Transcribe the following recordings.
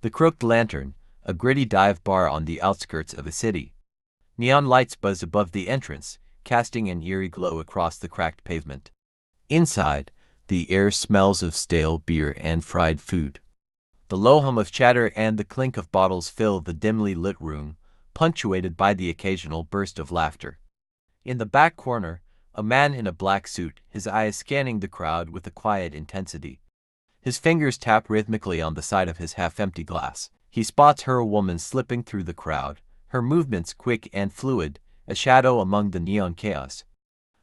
The Crooked Lantern, a gritty dive bar on the outskirts of a city. Neon lights buzz above the entrance, casting an eerie glow across the cracked pavement. Inside, the air smells of stale beer and fried food. The low hum of chatter and the clink of bottles fill the dimly lit room, punctuated by the occasional burst of laughter. In the back corner, a man in a black suit, his eyes scanning the crowd with a quiet intensity. His fingers tap rhythmically on the side of his half-empty glass. He spots her, woman slipping through the crowd, her movements quick and fluid, a shadow among the neon chaos.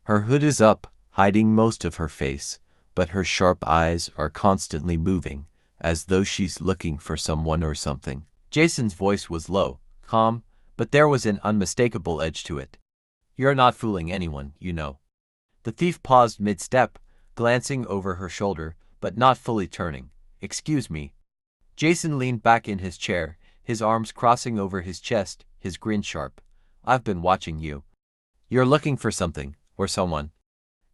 Her hood is up, hiding most of her face, but her sharp eyes are constantly moving, as though she's looking for someone or something. Jason's voice was low, calm, but there was an unmistakable edge to it. "You're not fooling anyone, you know." The thief paused mid-step, glancing over her shoulder, but not fully turning. "Excuse me." Jason leaned back in his chair, his arms crossing over his chest, his grin sharp. "I've been watching you. You're looking for something, or someone.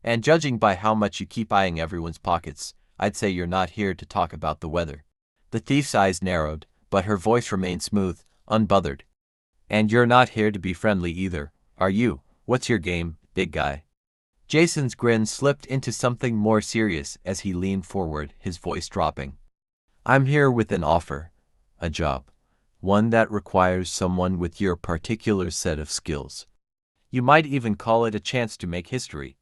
And judging by how much you keep eyeing everyone's pockets, I'd say you're not here to talk about the weather." The thief's eyes narrowed, but her voice remained smooth, unbothered. "And you're not here to be friendly either, are you? What's your game, big guy?" Jason's grin slipped into something more serious as he leaned forward, his voice dropping. "I'm here with an offer. A job. One that requires someone with your particular set of skills. You might even call it a chance to make history."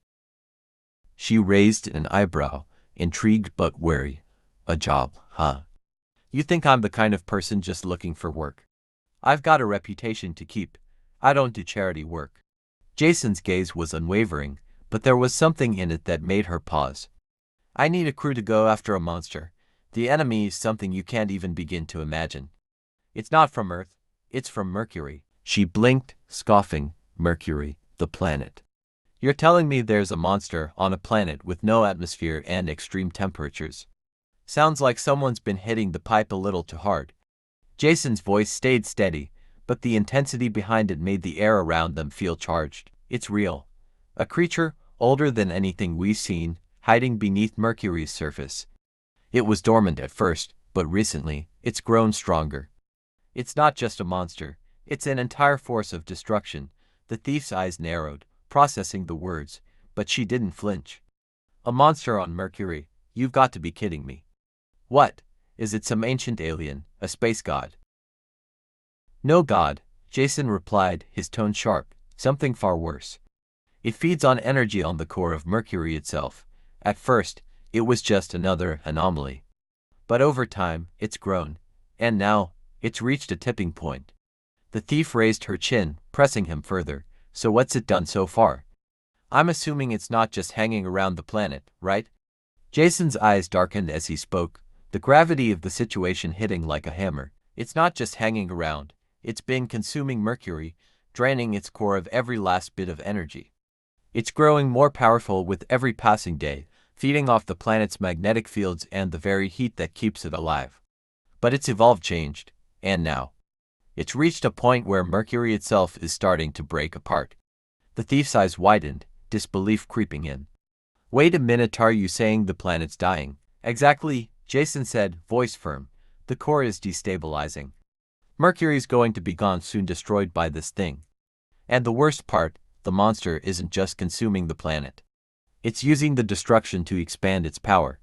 She raised an eyebrow, intrigued but wary. "A job, huh? You think I'm the kind of person just looking for work? I've got a reputation to keep. I don't do charity work." Jason's gaze was unwavering, but there was something in it that made her pause. "I need a crew to go after a monster. The enemy is something you can't even begin to imagine. It's not from Earth, it's from Mercury." She blinked, scoffing. "Mercury, the planet. You're telling me there's a monster on a planet with no atmosphere and extreme temperatures? Sounds like someone's been hitting the pipe a little too hard." Jason's voice stayed steady, but the intensity behind it made the air around them feel charged. "It's real. A creature, older than anything we've seen, hiding beneath Mercury's surface. It was dormant at first, but recently, it's grown stronger. It's not just a monster, it's an entire force of destruction." The thief's eyes narrowed, processing the words, but she didn't flinch. "A monster on Mercury? You've got to be kidding me. What? Is it some ancient alien, a space god?" "No god," Jason replied, his tone sharp. "Something far worse. It feeds on energy on the core of Mercury itself. At first, it was just another anomaly. But over time, it's grown, and now, it's reached a tipping point." The thief raised her chin, pressing him further. "So what's it done so far? I'm assuming it's not just hanging around the planet, right?" Jason's eyes darkened as he spoke, the gravity of the situation hitting like a hammer. "It's not just hanging around, it's been consuming Mercury, draining its core of every last bit of energy. It's growing more powerful with every passing day, feeding off the planet's magnetic fields and the very heat that keeps it alive. But its evolved changed, and now it's reached a point where Mercury itself is starting to break apart." The thief's eyes widened, disbelief creeping in. "Wait a minute, are you saying the planet's dying?" "Exactly," Jason said, voice firm. "The core is destabilizing. Mercury's going to be gone soon, destroyed by this thing. And the worst part, the monster isn't just consuming the planet. It's using the destruction to expand its power."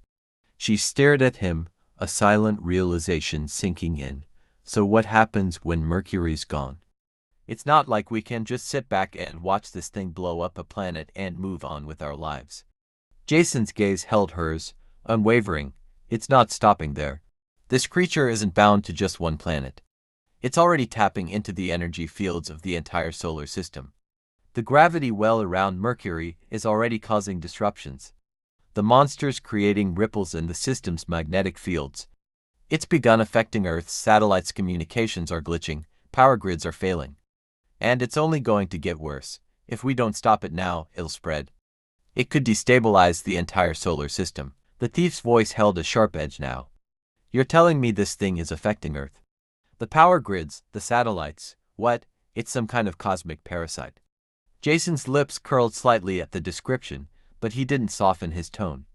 She stared at him, a silent realization sinking in. "So what happens when Mercury's gone? It's not like we can just sit back and watch this thing blow up a planet and move on with our lives." Jason's gaze held hers, unwavering. "It's not stopping there. This creature isn't bound to just one planet. It's already tapping into the energy fields of the entire solar system. The gravity well around Mercury is already causing disruptions. The monster's creating ripples in the system's magnetic fields. It's begun affecting Earth's satellites, communications are glitching, power grids are failing. And it's only going to get worse. If we don't stop it now, it'll spread. It could destabilize the entire solar system." The thief's voice held a sharp edge now. "You're telling me this thing is affecting Earth? The power grids, the satellites, what? It's some kind of cosmic parasite." Jason's lips curled slightly at the description, but he didn't soften his tone.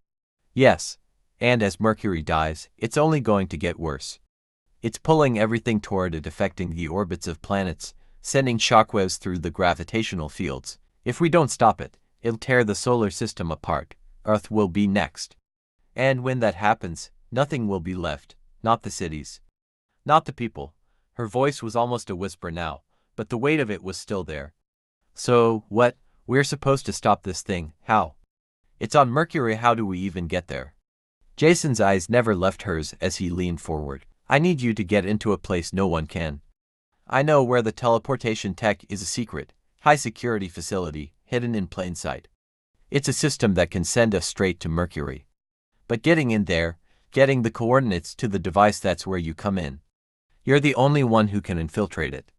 "Yes, and as Mercury dies, it's only going to get worse. It's pulling everything toward it, affecting the orbits of planets, sending shockwaves through the gravitational fields. If we don't stop it, it'll tear the solar system apart. Earth will be next. And when that happens, nothing will be left, not the cities, not the people. Her voice was almost a whisper now, but the weight of it was still there. So, what? We're supposed to stop this thing. How? It's on Mercury. How do we even get there? Jason's eyes never left hers as he leaned forward. I need you to get into a place no one can. I know where the teleportation tech is, a secret, high-security facility, hidden in plain sight. It's a system that can send us straight to Mercury. But getting in there, getting the coordinates to the device, that's where you come in. You're the only one who can infiltrate it.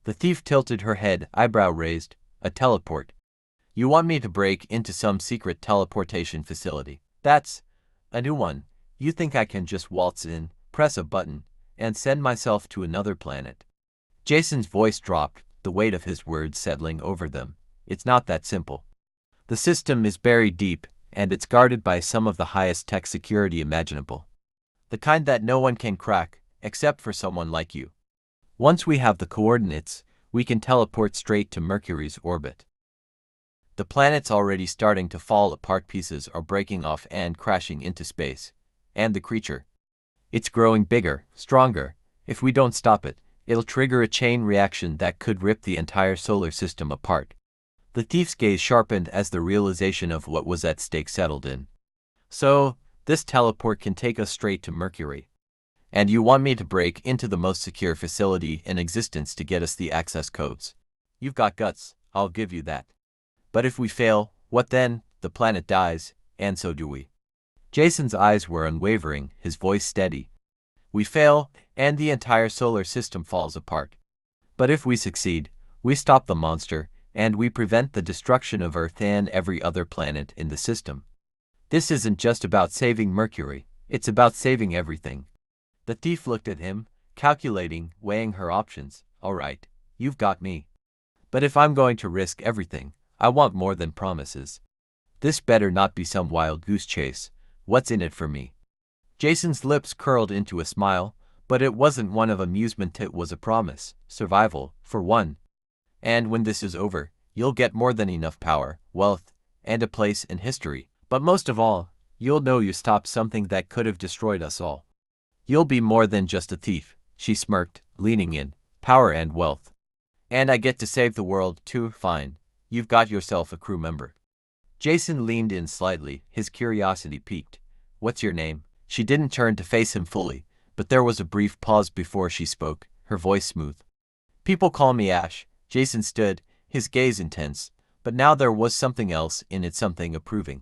The thief tilted her head, eyebrow raised. A teleport. You want me to break into some secret teleportation facility? That's a new one. You think I can just waltz in, press a button, and send myself to another planet? Jason's voice dropped, the weight of his words settling over them. It's not that simple. The system is buried deep, and it's guarded by some of the highest tech security imaginable. The kind that no one can crack, except for someone like you. Once we have the coordinates, we can teleport straight to Mercury's orbit. The planet's already starting to fall apart, pieces are breaking off and crashing into space. And the creature. It's growing bigger, stronger. If we don't stop it, it'll trigger a chain reaction that could rip the entire solar system apart. The thief's gaze sharpened as the realization of what was at stake settled in. So, this teleport can take us straight to Mercury. And you want me to break into the most secure facility in existence to get us the access codes? You've got guts, I'll give you that. But if we fail, what then? The planet dies, and so do we. Jason's eyes were unwavering, his voice steady. We fail, and the entire solar system falls apart. But if we succeed, we stop the monster, and we prevent the destruction of Earth and every other planet in the system. This isn't just about saving Mercury, it's about saving everything. The thief looked at him, calculating, weighing her options. All right, you've got me. But if I'm going to risk everything, I want more than promises. This better not be some wild goose chase. What's in it for me? Jason's lips curled into a smile, but it wasn't one of amusement, it was a promise. Survival, for one. And when this is over, you'll get more than enough power, wealth, and a place in history. But most of all, you'll know you stopped something that could have destroyed us all. You'll be more than just a thief, she smirked, leaning in. Power and wealth. And I get to save the world, too. Fine. You've got yourself a crew member. Jason leaned in slightly, his curiosity piqued. What's your name? She didn't turn to face him fully, but there was a brief pause before she spoke, her voice smooth. People call me Ash. Jason stood, his gaze intense, but now there was something else in it, something approving.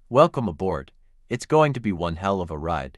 Welcome aboard. It's going to be one hell of a ride.